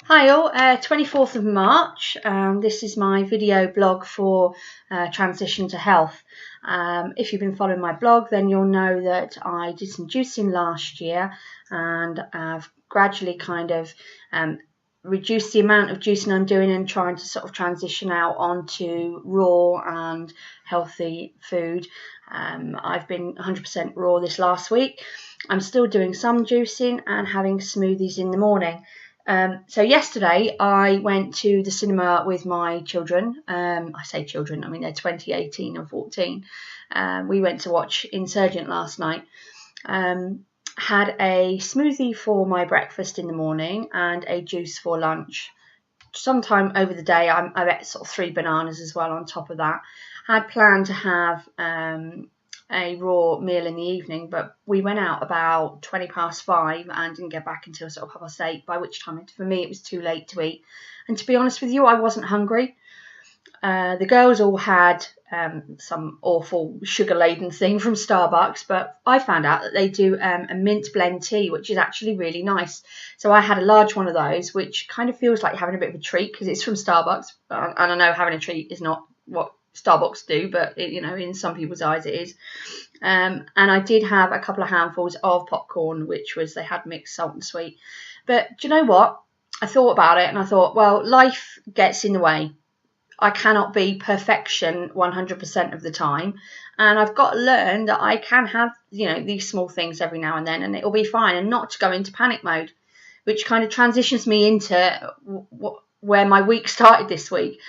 Hi all, 24th of March. This is my video blog for Transition to Health. If you've been following my blog, then you'll know that I did some juicing last year and I've gradually kind of reduced the amount of juicing I'm doing and trying to sort of transition out onto raw and healthy food. I've been 100% raw this last week. I'm still doing some juicing and having smoothies in the morning. So yesterday I went to the cinema with my children. I say children, I mean they're 20, 18 and 14. We went to watch Insurgent last night. Had a smoothie for my breakfast in the morning and a juice for lunch. Sometime over the day I ate sort of 3 bananas as well on top of that. Had planned to have a raw meal in the evening, but we went out about 5:20 and didn't get back until sort of 8:30, by which time for me it was too late to eat. And to be honest with you, I wasn't hungry. The girls all had some awful sugar-laden thing from Starbucks, but I found out that they do a mint blend tea, which is actually really nice. So I had a large one of those, which kind of feels like having a bit of a treat because it's from Starbucks. And I know having a treat is not what Starbucks do, but in some people's eyes it is. And I did have a couple of handfuls of popcorn, which was they had mixed salt and sweet. But do you know what? I thought about it and I thought, well, life gets in the way. I cannot be perfection 100% of the time, and I've got to learn that I can have these small things every now and then, and it'll be fine, and not to go into panic mode, which kind of transitions me into where my week started this week.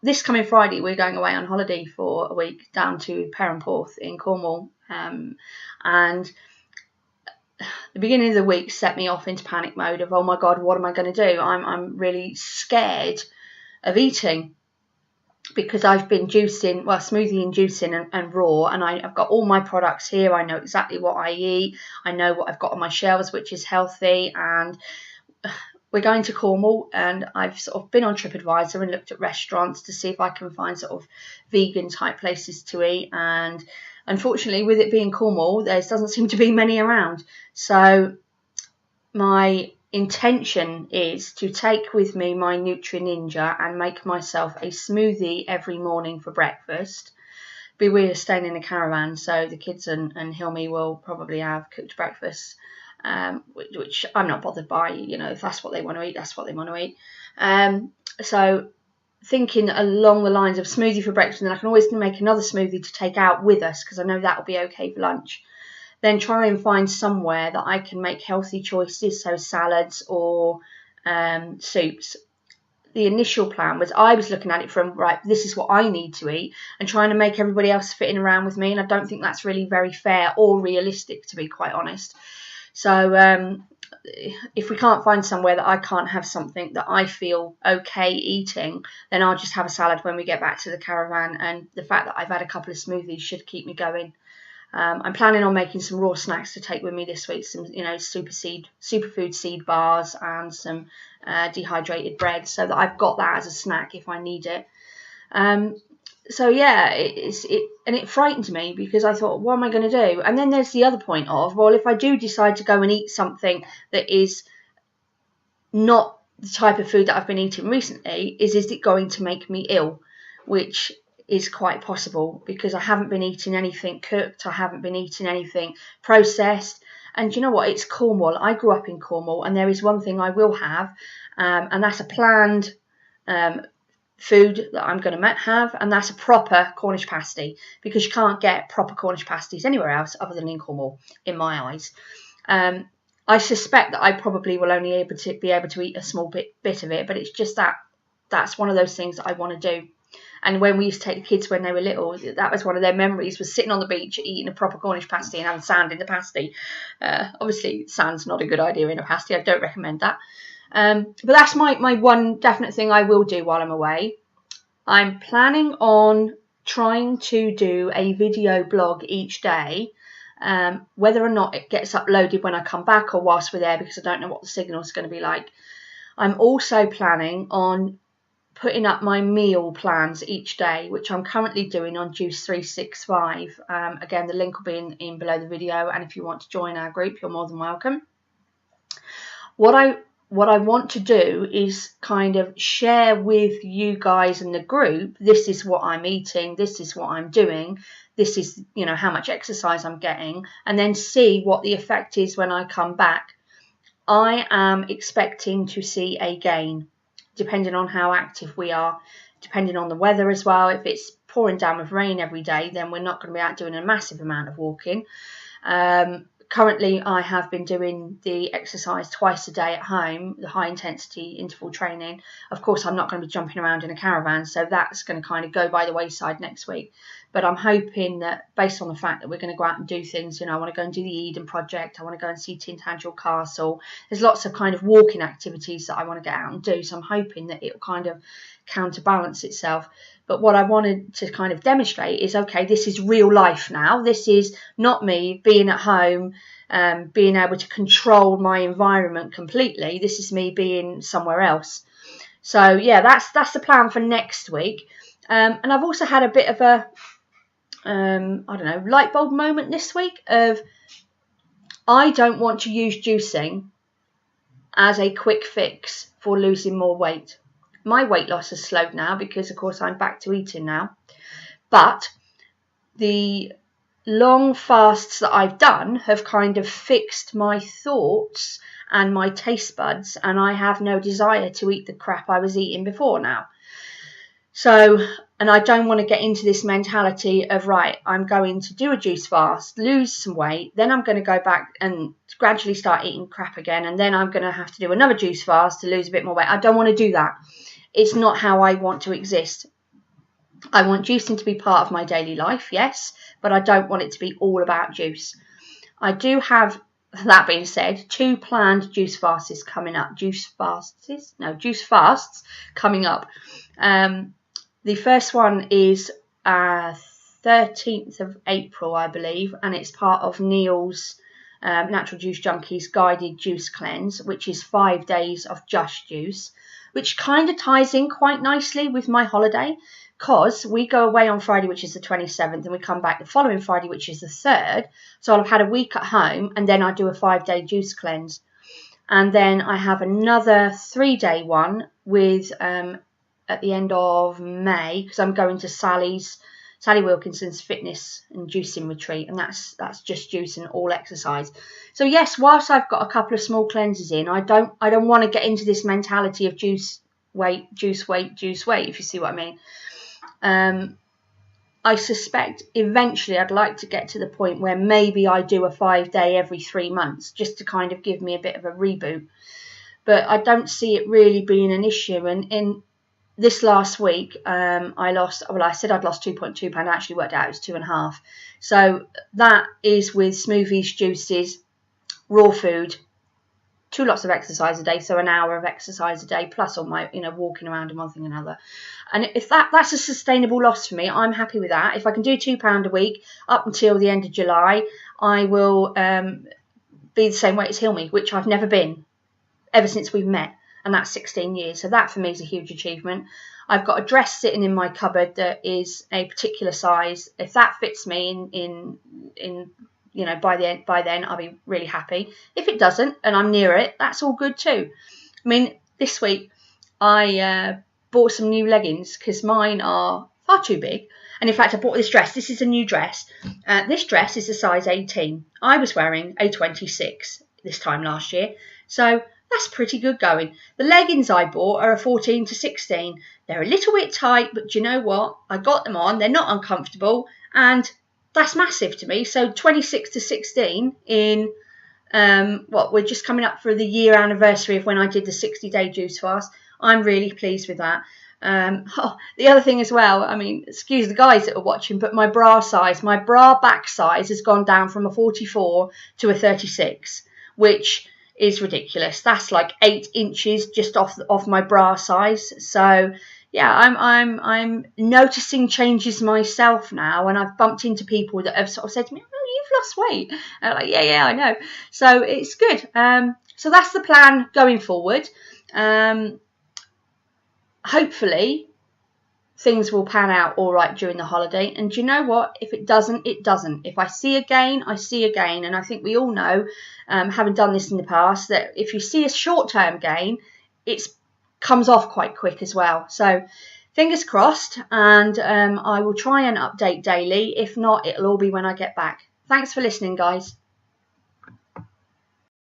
This coming Friday, we're going away on holiday for a week down to Perranporth in Cornwall, and the beginning of the week set me off into panic mode of, oh my God, what am I going to do? I'm really scared of eating because I've been juicing, well, smoothie and juicing and raw, and I've got all my products here. I know exactly what I eat. I know what I've got on my shelves, which is healthy, and we're going to Cornwall, and I've sort of been on TripAdvisor and looked at restaurants to see if I can find sort of vegan type places to eat, and unfortunately with it being Cornwall, there doesn't seem to be many around. So my intention is to take with me my Nutri-Ninja and make myself a smoothie every morning for breakfast. We're staying in a caravan, so the kids and Hilmi will probably have cooked breakfast, which I'm not bothered by. If that's what they want to eat, that's what they want to eat. So thinking along the lines of smoothie for breakfast, and then I can always make another smoothie to take out with us because I know that will be okay for lunch. Then try and find somewhere that I can make healthy choices, so salads or soups. The initial plan was I was looking at it from, right, this is what I need to eat, and trying to make everybody else fit in around with me, and I don't think that's really very fair or realistic, to be quite honest. So if we can't find somewhere that I can't have something that I feel okay eating, then I'll just have a salad when we get back to the caravan, and the fact that I've had a couple of smoothies should keep me going. I'm planning on making some raw snacks to take with me this week, some superfood seed bars and some dehydrated bread, so that I've got that as a snack if I need it. So yeah, it frightened me because I thought, what am I going to do? And then there's the other point of, well, if I do decide to go and eat something that is not the type of food that I've been eating recently, is it going to make me ill? Which is quite possible because I haven't been eating anything cooked, I haven't been eating anything processed, and you know what, it's Cornwall. I grew up in Cornwall, and there is one thing I will have, and that's a planned food that I'm going to have, and that's a proper Cornish pasty, because you can't get proper Cornish pasties anywhere else other than in Cornwall, in my eyes. I suspect that I probably will only be able to eat a small bit of it, but it's just that's one of those things that I want to do. And when we used to take the kids when they were little, that was one of their memories, was sitting on the beach eating a proper Cornish pasty and having sand in the pasty. Obviously, sand's not a good idea in a pasty. I don't recommend that. But that's my one definite thing I will do while I'm away. I'm planning on trying to do a video blog each day, whether or not it gets uploaded when I come back or whilst we're there, because I don't know what the signal is going to be like. I'm also planning on putting up my meal plans each day, which I'm currently doing on Juice 365. Again, the link will be in below the video, and if you want to join our group, you're more than welcome. What I what I want to do is kind of share with you guys in the group, this is what I'm eating, this is what I'm doing, this is, you know, how much exercise I'm getting, and then see what the effect is when I come back. I am expecting to see a gain, depending on how active we are, depending on the weather as well. If it's pouring down with rain every day, then we're not going to be out doing a massive amount of walking. Currently, I have been doing the exercise twice a day at home, the high intensity interval training. Of course, I'm not going to be jumping around in a caravan, so that's going to kind of go by the wayside next week. But I'm hoping that, based on the fact that we're going to go out and do things, you know, I want to go and do the Eden Project, I want to go and see Tintagel Castle. There's lots of kind of walking activities that I want to get out and do, so I'm hoping that it'll kind of counterbalance itself. But what I wanted to kind of demonstrate is, okay, this is real life now. This is not me being at home, being able to control my environment completely. This is me being somewhere else. So yeah, that's the plan for next week. And I've also had a bit of a, I don't know, light bulb moment this week of, I don't want to use juicing as a quick fix for losing more weight. My weight loss has slowed now because, of course, I'm back to eating now. But the long fasts that I've done have kind of fixed my thoughts and my taste buds, and I have no desire to eat the crap I was eating before now. So, and I don't want to get into this mentality of, right, I'm going to do a juice fast, lose some weight, then I'm going to go back and gradually start eating crap again, and then I'm going to have to do another juice fast to lose a bit more weight. I don't want to do that. It's not how I want to exist. I want juicing to be part of my daily life, yes, but I don't want it to be all about juice. I do have, that being said, 2 planned juice fasts coming up. Juice fasts coming up. The first one is 13th of April, I believe, and it's part of Neil's Natural Juice Junkies guided juice cleanse, which is 5 days of just juice, which kind of ties in quite nicely with my holiday, because we go away on Friday, which is the 27th, and we come back the following Friday, which is the 3rd. So I'll have had a week at home, and then I do a 5-day juice cleanse. And then I have another 3-day one with at the end of May, because I'm going to Sally Wilkinson's fitness and juicing retreat, and that's just juice and all exercise. So yes, whilst I've got a couple of small cleanses in, I don't want to get into this mentality of juice weight, if you see what I mean. I suspect eventually I'd like to get to the point where maybe I do a 5-day every 3 months, just to kind of give me a bit of a reboot. But I don't see it really being an issue. And in this last week, I said I'd lost 2.2 pounds. I actually worked out it was 2.5. So that is with smoothies, juices, raw food, 2 lots of exercise a day, so an hour of exercise a day, plus all my, walking around and one thing and another. And if that's a sustainable loss for me, I'm happy with that. If I can do £2 a week up until the end of July, I will be the same weight as Hilmy, which I've never been ever since we've met, and that's 16 years. So that for me is a huge achievement. I've got a dress sitting in my cupboard that is a particular size. If that fits me in by then I'll be really happy. If it doesn't and I'm near it, that's all good too. I mean, this week I bought some new leggings because mine are far too big. And in fact, I bought this dress. This is a new dress. This dress is a size 18. I was wearing a 26 this time last year. So that's pretty good going. The leggings I bought are a 14 to 16. They're a little bit tight, but do you know what? I got them on. They're not uncomfortable. And that's massive to me. So 26 to 16 in, we're just coming up for the year anniversary of when I did the 60-day juice fast. I'm really pleased with that. The other thing as well, I mean, excuse the guys that are watching, but my bra back size has gone down from a 44 to a 36, which is ridiculous. That's like 8 inches just off my bra size. So yeah, I'm noticing changes myself now, and I've bumped into people that have sort of said to me, "Oh, you've lost weight." And I'm like, yeah, I know. So it's good. So that's the plan going forward. Hopefully, things will pan out all right during the holiday. And do you know what? If it doesn't, it doesn't. If I see a gain, I see a gain. And I think we all know, having done this in the past, that if you see a short-term gain, it comes off quite quick as well. So fingers crossed, and I will try and update daily. If not, it'll all be when I get back. Thanks for listening, guys.